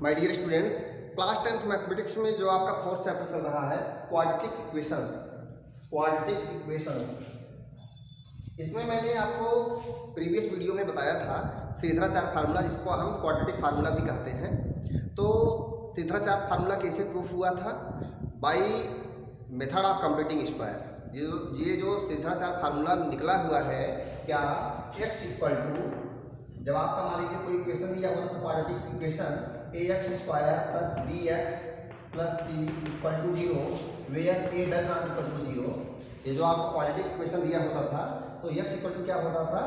My dear students, class 10th mathematics में जो आपका फोर्थ चैप्टर चल रहा है क्वाड्रेटिक इक्वेशंस, इसमें मैंने आपको प्रीवियस वीडियो में बताया था श्रीधराचार्य फार्मूला, जिसको हम क्वाड्रेटिक फार्मूला भी कहते हैं। तो श्रीधराचार्य फार्मूला कैसे प्रूफ हुआ था? By method of completing square. ये जो श्रीधराचार्य फार्मूला निकला हुआ है, क्या x इक्वल टू, जब आपका मान लीजिए कोई इक्वेशन दिया हुआ था quadratic equation ax square plus bx plus c equal to 0, where a does not equal to 0। ये जो आपको क्वाड्रेटिक इक्वेशन दिया होता था, तो x इक्वल टू क्या होता था?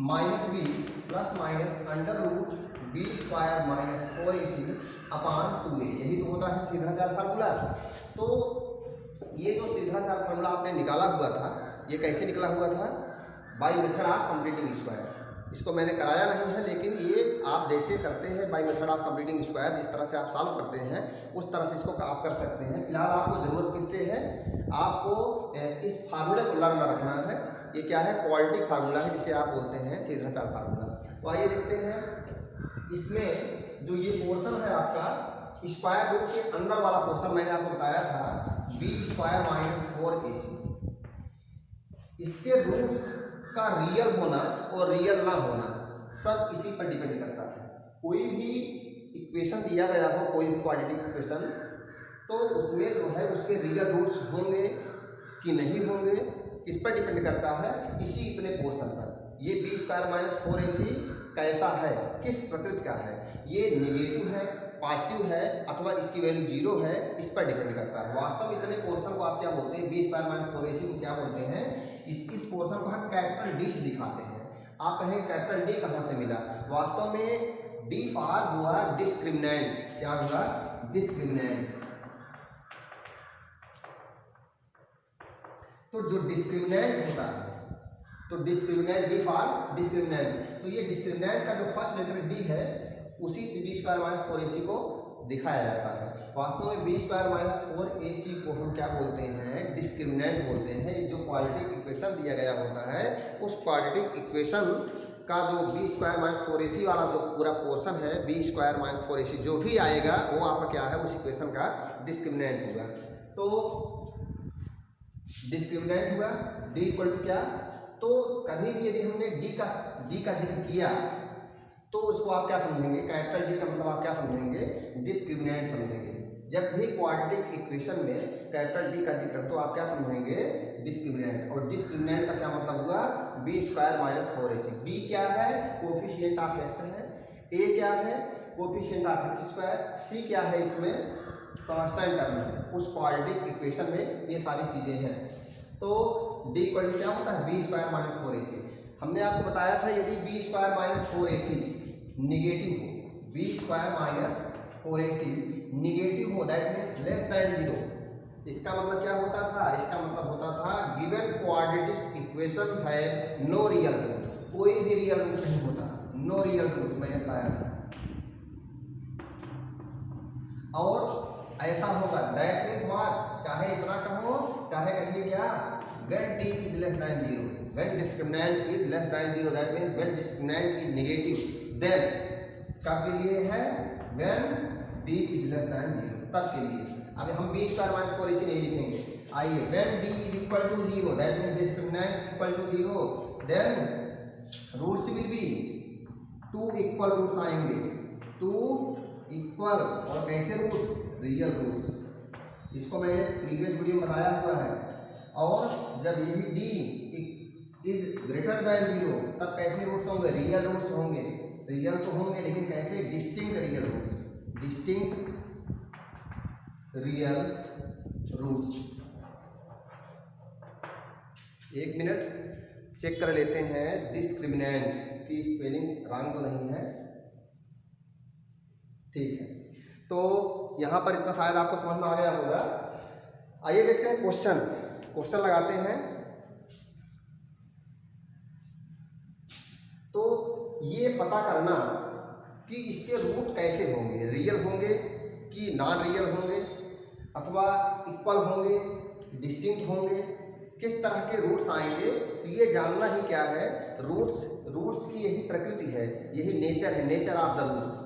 Minus B plus minus under root B square minus 4ac upon 2a। यही तो होता है श्रीधराचार्य फार्मूला। तो ये जो श्रीधराचार्य फार्मूला आपने निकाला हुआ था, ये कैसे निकला हुआ था? By method of completing square. इसको मैंने कराया नहीं है, लेकिन ये आप जैसे करते हैं by method of completing square, जिस तरह से आप सॉल्व करते हैं उस तरह से इसको आप कर सकते हैं। फिलहाल आपको ज़रूरत किससे है? आपको इस फार्मूले को लर्न रखना है। ये क्या है? क्वाड्रेटिक फार्मूला है, जिसे आप बोलते हैं श्रीधराचार्य फार्मूला। तो आइए देखते हैं, इसमें जो ये पोर्शन है आपका स्क्वायर रूट के अंदर वाला पोर्शन, मैंने आपको बताया था बी स्क्वायर माइनस 4ac। इसके रूट्स का रियल होना और रियल ना होना सब इसी पर डिपेंड करता है। कोई भी इक्वेशन दिया गया हो, कोई भी क्वाड्रेटिक इक्वेशन, तो उसमें जो है उसके रियल रूट्स होंगे कि नहीं होंगे, इस पर डिपेंड करता है, इसी इतने पोर्शन पर। ये बी स्क्वायर माइनस 4ac कैसा है, किस प्रकृति का है, ये निगेटिव है, पॉजिटिव है, अथवा इसकी वैल्यू 0 है, इस पर डिपेंड करता है। वास्तव में इतने पोर्शन को आप क्या बोलते हैं? बी स्क्वायर माइनस 4ac को क्या बोलते हैं? इस पोर्शन को हम कैपिटल डी से दिखाते हैं। आप कहें कैपिटल डी कहाँ से मिला? वास्तव में डी फॉर हुआ डिस्क्रिमिनेंट। क्या हुआ? डिस्क्रिमिनेंट। तो जो डिस्क्रिमिनेंट होता है, तो डिस्क्रिमिनेंट डी फॉर डिस्क्रिमिनेंट, तो ये डिस्क्रिमिनेंट का जो फर्स्ट लेटर डी है, उसी से बी स्क्वायर माइनस 4ac को दिखाया जाता है। वास्तव में बी स्क्वायर माइनस 4ac को हम क्या बोलते हैं? डिस्क्रिमिनेंट बोलते हैं। जो क्वाड्रेटिक इक्वेशन दिया गया होता है, उस क्वाड्रेटिक इक्वेशन का जो बी स्क्वायर माइनस 4ac वाला जो पूरा पोर्शन है, बी स्क्वायर माइनस 4ac जो भी आएगा वो आपका क्या है? उस इक्वेशन का डिस्क्रिमिनेंट होगा। तो डिस्क्रिमिनेंट हुआ डी इक्वल टू क्या? तो कभी भी यदि हमने डी का जिक्र किया, तो उसको आप क्या समझेंगे? कैपिटल डी का मतलब आप क्या समझेंगे? डिस्क्रिमिनेंट समझेंगे। जब भी क्वाड्रेटिक इक्वेशन में कैपिटल डी का जिक्र, तो आप क्या समझेंगे? डिस्क्रिमिनेंट। और डिस्क्रिमिनेंट का क्या मतलब हुआ? B square minus 4ac। B क्या है? कोफिशिएंट ऑफ एक्स है। ए क्या है? Coefficient of x square. C क्या है? इसमें कांस्टेंट टर्म है। उस क्वाड्रेटिक इक्वेशन में ये सारी चीजें हैं। तो डी इक्वल टू क्या होता है? B square minus 4ac। हमने आपको बताया था यदि B square minus 4ac negative हो, B square minus 4ac negative हो, दैट मीन्स लेस देन 0। इसका मतलब क्या होता था? इसका मतलब होता था गिवन क्वाड्रेटिक इक्वेशन है नो रियल रूट, कोई भी रियल रूट नहीं होता, नो रियल रूट मैंने बताया था। और ऐसा होगा, दैट मीन्स व्हाट? चाहे इतना कहो, चाहे कहिए क्या? when d is less than 0, when discriminant is less than 0, that means when discriminant is negative, then कब के लिए है? when d is less than 0, तब के लिए। अब हम b स्क्वायर माइनस 4ac नहीं लिखेंगे। आइए, when d is equal to 0, that means discriminant equal to 0, then roots will be 2 equal roots आएंगे, 2 equal, और कैसे रूट्स? Real roots. इसको मैंने प्रीवियस वीडियो में बताया हुआ है। और जब यही d इज ग्रेटर दैन 0, तब कैसे रूट्स होंगे? रियल रूट्स होंगे। रियल तो होंगे, लेकिन कैसे? Distinct real roots, distinct real roots. एक मिनट चेक कर लेते हैं डिस्क्रिमिनेंट की स्पेलिंग रॉन्ग तो नहीं है। ठीक है, तो यहाँ पर इतना शायद आपको समझ में आ गया होगा। आइए देखते हैं क्वेश्चन लगाते हैं। तो ये पता करना कि इसके रूट कैसे होंगे, रियल होंगे कि नॉन रियल होंगे, अथवा इक्वल होंगे, डिस्टिंक्ट होंगे, किस तरह के रूट्स आएंगे, तो ये जानना ही क्या है? रूट्स की यही प्रकृति है, यही नेचर है, नेचर ऑफ द रूट्स।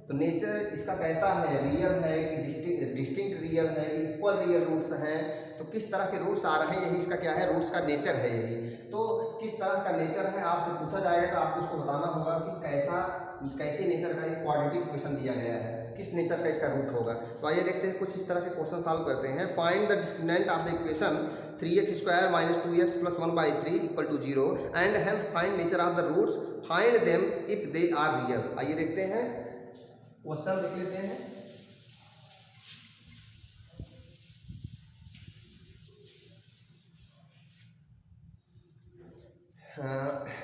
तो नेचर इसका कैसा है, रियल है कि डिस्टिंक्ट रियल है कि इक्वल रियल रूट्स हैं, तो किस तरह के रूट्स आ रहे हैं, यही इसका क्या है, रूट्स का नेचर है यही। तो किस तरह का नेचर है आपसे पूछा जाएगा तो आपको उसको बताना होगा कि कैसे नेचर का एक क्वाड्रेटिक इक्वेशन दिया गया है, किस नेचर का इसका रूट होगा। तो आइए देखते हैं कुछ इस तरह के क्वेश्चन सॉल्व करते हैं। Find the discriminant of the equation 3x² - 2x + 1/3 = 0 and help find nature of the roots, find them if they are real. आइए देखते हैं क्वेश्चन देख लेते हैं।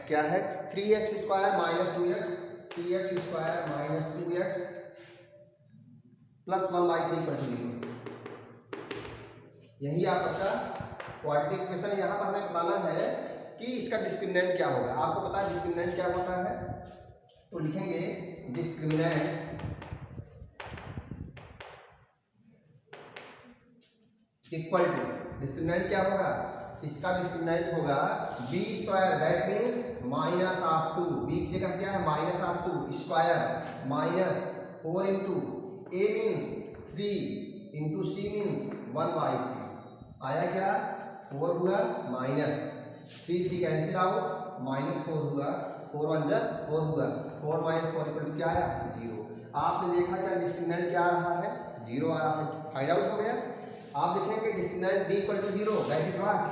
क्या है 3x² - 2x, 3x² - 2x + 1/3 = 0। यही आपका क्वाड्रेटिक इक्वेशन। यहाँ पर हमें बताना है कि इसका डिस्क्रिमिनेंट क्या होगा। आपको पता है डिस्क्रिमिनेंट क्या होता है, तो लिखेंगे डिस्क्रिमिनेंट इक्वल टू, डिस्क्रिमिनेंट क्या होगा, इसका डिस्क्रिमिनेंट होगा b², दैट मीन्स -2, b की जगह क्या है -2 square -4 into a means 3 into c means 1/3। आया क्या 4 हुआ -3 कैंसिल आउट, -4 हुआ, 4 1 जा 4 हुआ, 4 - 4 = क्या आया 0। आपने देखा क्या डिस्क्रिमिनेंट क्या आ रहा है 0 आ रहा है, फाइंड आउट हो गया। आप देखेंगे discriminant d = 0, that is what,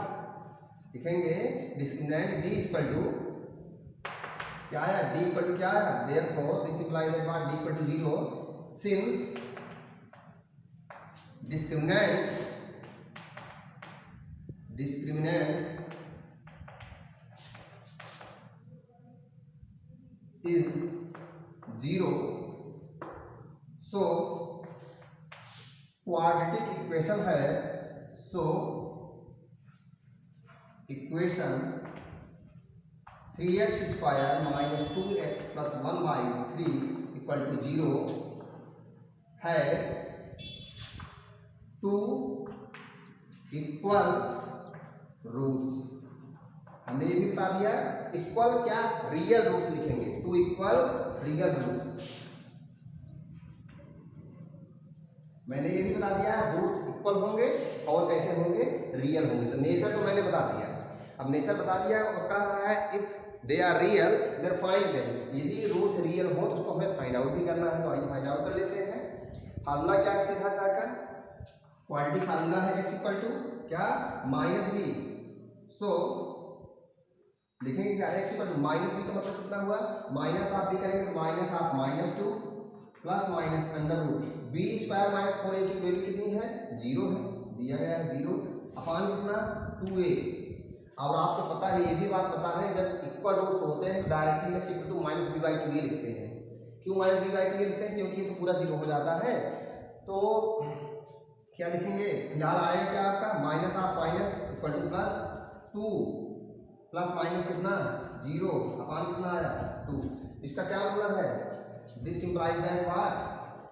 लिखेंगे डिस्क्रिमिनेंट d = क्या आया, d = क्या आया, therefore this implies that what d = 0 since discriminant is 0, so quadratic equation है, so equation 3x² - 2x + 1/3 = 0 has 2 equal roots. हमने ये भी बता दिया इक्वल क्या, रियल रूट्स लिखेंगे, 2 इक्वल रियल रूट्स। मैंने ये भी बता दिया रूट्स इक्वल होंगे और कैसे होंगे, रियल होंगे। तो नेचर तो मैंने बता दिया, अब नेचर बता दिया और कह रहा है if they are real then find them, यदि रूट्स रियल हो तो उसको हमें फाइंड आउट भी करना है। तो आइए फाइंड आउट कर लेते हैं। फार्मूला क्या है सीधा सा का, क्वाड्रेटिक फार्मूला है x = क्या -b, सो लिखेंगे क्या x = -b का मतलब कितना हुआ, माइनस आप भी करेंगे तो -2 + √, b² - 4ac की वैल्यू कितनी है 0 है, दिया गया है 0 अपान कितना 2a। और आपको पता है, ये भी बात पता है, जब इक्वल रूट्स होते हैं तो डायरेक्टली x = -b/2a लिखते हैं। क्यों -b/2a लिखते हैं, क्योंकि ये तो पूरा 0 हो जाता है। तो क्या लिखेंगे, फिलहाल आएगा क्या आपका -2 प्लस कितना 0 अपान कितना आया 2। इसका क्या मतलब है, this implies that what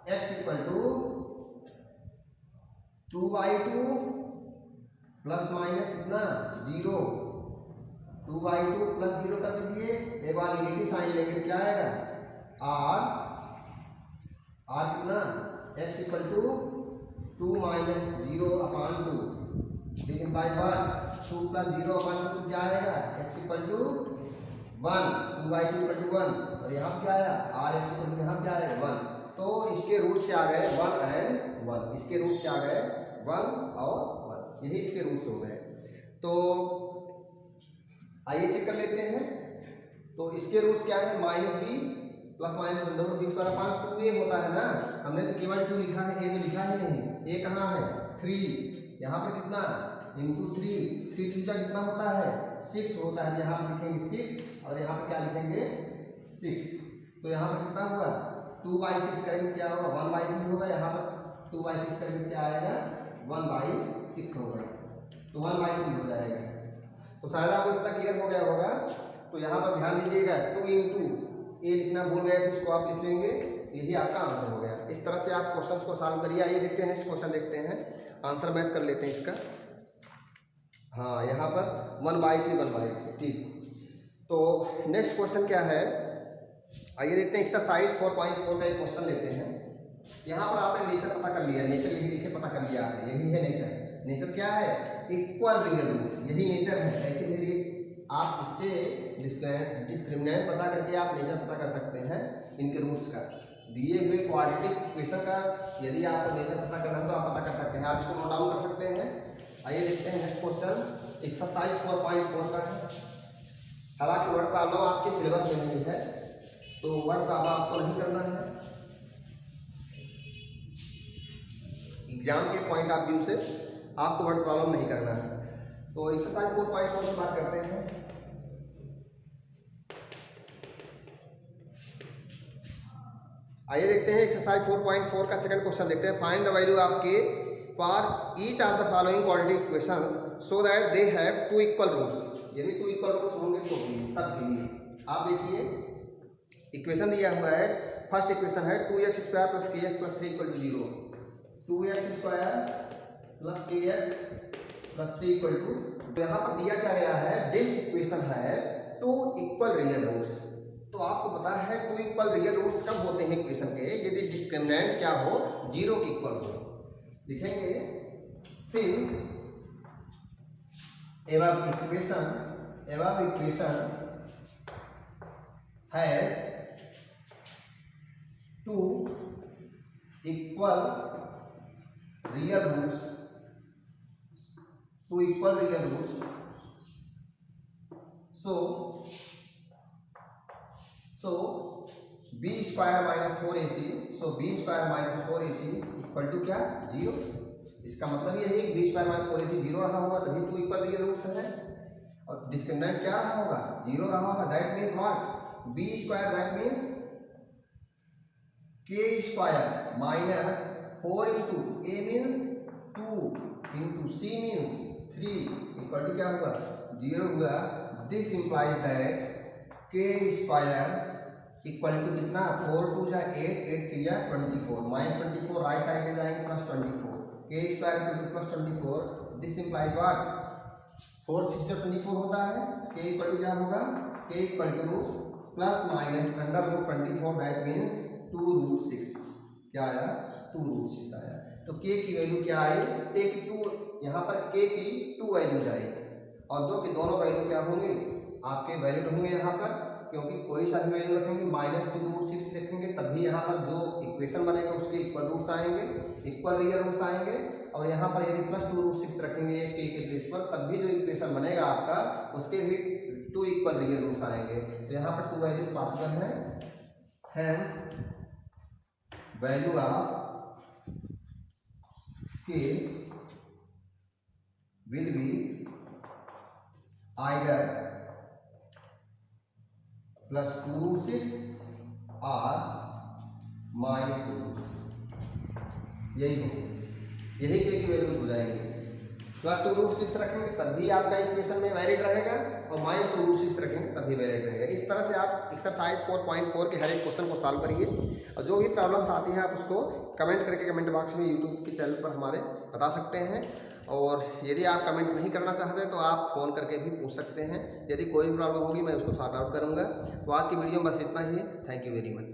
x = 2/2 ± कितना 0, 2/2 + 0 कर दीजिए। एक बार नेगेटिव साइन लेंगे क्या आएगा r कितना x = 2 - 0/2, दिस इंप्लाइज व्हाट 2 + 0/2 क्या आएगा x = 1, 2/2 = 1 और यहाँ क्या आया r x यहाँ क्या आएगा 1। तो इसके रूट्स क्या आ गए 1 और 1, इसके रूट्स क्या आ गए 1 और 1, यही इसके रूट्स हो गए। तो आइए चेक कर लेते हैं। तो इसके रूट्स क्या है -b ± 2/2a होता है ना, हमने तो केवल 2 लिखा है, a तो लिखा ही नहीं, a कहाँ है 3, यहाँ पे कितना × 3 3 कितना होता है 6 होता है, यहाँ पे लिखेंगे 6 और यहाँ पे क्या लिखेंगे 6। तो यहाँ पे कितना हुआ 2/6 करेंगे क्या होगा 1/3 होगा, यहाँ पर 2/6 करेंगे क्या आएगा 1/6 होगा, तो 1/3 हो जाएगा। तो शायद आपको इतना क्लियर हो गया होगा। तो यहाँ पर ध्यान दीजिएगा 2 × a लिखना भूल गए थे, इसको आप लिख लेंगे, यही आपका आंसर हो गया। इस तरह से आप क्वेश्चंस को सॉल्व करिए। आइए देखते हैं नेक्स्ट क्वेश्चन देखते हैं, आंसर मैच कर लेते हैं इसका। हाँ यहाँ पर 1/3 1/3 ठीक। तो नेक्स्ट क्वेश्चन क्या है, आइए देखते हैं एक्सरसाइज 4.4 का एक क्वेश्चन लेते हैं। यहाँ पर आपने नेचर पता कर लिया, नेचर यही लिखे पता कर लिया आपने, यही है नेचर। नेचर क्या है? इक्वल रियल रूट्स, यही नेचर है। ऐसे ही आप इससे डिस्क्रिमिनेंट पता करके आप नेचर पता कर सकते हैं इनके रूट्स का। दिए हुए क्वाड्रेटिक इक्वेशन का यदि आपको नेचर पता करना है तो आप पता कर सकते हैं, आप इसको नोट डाउन कर सकते हैं। आइए देखते हैं नेक्स्ट क्वेश्चन एक्सरसाइज 4.4 का है। हालांकि वर्ड प्रॉब्लम आपके सिलेबस में नहीं है तो वर्ड प्रॉब्लम आपको नहीं करना है, एग्जाम के पॉइंट ऑफ व्यू से आपको वर्ड प्रॉब्लम नहीं करना है। तो एक्सरसाइज 4.4 की बात करते हैं। आइए देखते हैं एक्सरसाइज 4.4 का सेकंड क्वेश्चन देखते हैं। Find the value of K for each of the following quadratic equations so that they have two equal roots. यदि टू इक्वल रूट्स होंगे तो तब के लिए आप देखिए इक्वेशन दिया हुआ है। फर्स्ट इक्वेशन है 2x square plus K X plus 3 equal to 0। 2x square plus K X plus 3 equal to, तो यहाँ पर दिया क्या गया है? दिस इक्वेशन है टू इक्वल रियल रूट्स। तो आपको पता है टू इक्वल रियल रूट्स कब होते हैं इक्वेशन के? यदि डिस्क्रिमिनेंट क्या हो? 0 के इक्वल हो। लिखेंगे since above equation has two equal real roots, so b square minus 4ac, so b square minus 4ac equal to क्या? 0। इसका मतलब ये है कि b स्क्वायर माइनस 4ac 0 रहा होगा तभी टू इक्वल रियल रूट्स है। और डिस्क्रिमिनेंट क्या रहा होगा? 0 रहा होगा। That means what? b square that means k square minus 4 into a means 2 into c means 3 equal to क्या होगा? 0 हुआ। This implies that k square equal to कितना? 4 2 जा 8, 8 3 जा 24, माइनस 24 राइट साइड ले जाएंगे plus 24, k square equal to plus 24। This implies what? 4 6 जा 24 होता है। k इक्वल टू क्या होगा? k equal to plus minus under root 24 that means 2 root 6। क्या आया? 2 रूट 6 आया। तो k की वैल्यू क्या आई? एक 2, यहाँ पर k की 2 वैल्यूज आई और दो की दोनों वैल्यू क्या होंगे? आपके वैलिड होंगे यहाँ पर, क्योंकि कोई सा भी वैल्यू रखेंगे माइनस 2 रूट 6 रखेंगे तभी यहाँ पर जो इक्वेशन बनेगा उसके इक्वल रूट्स आएंगे, इक्वल रियल रूट्स आएंगे। और यहाँ पर यदि प्लस 2 रूट 6 रखेंगे k के प्लेस पर तब भी जो इक्वेशन बनेगा आपका उसके भी 2 इक्वल रियल रूट्स आएंगे। तो यहाँ पर 2 वैल्यूज पॉसिबल है। Hence value of k will be either plus 2 root 6 और माइनस 2 रूट 6, यही हो, यही के की वैल्यूज हो जाएंगे। प्लस 2 रूट 6 रखेंगे तब भी आपका इक्वेशन में वैलिड रहेगा और माइनस 2 रूट 6 रखेंगे तब भी वैलिड रहेगा। इस तरह से आप एक्सरसाइज 4.4 के हर एक क्वेश्चन को सॉल्व करिए और जो भी प्रॉब्लम्स आती हैं आप उसको कमेंट करके कमेंट बॉक्स में यूट्यूब के चैनल पर हमारे बता सकते हैं। और यदि आप कमेंट नहीं करना चाहते तो आप फ़ोन करके भी पूछ सकते हैं। यदि कोई भी प्रॉब्लम होगी मैं उसको सॉर्ट आउट करूँगा। तो आज की वीडियो में बस इतना ही है। Thank you very much.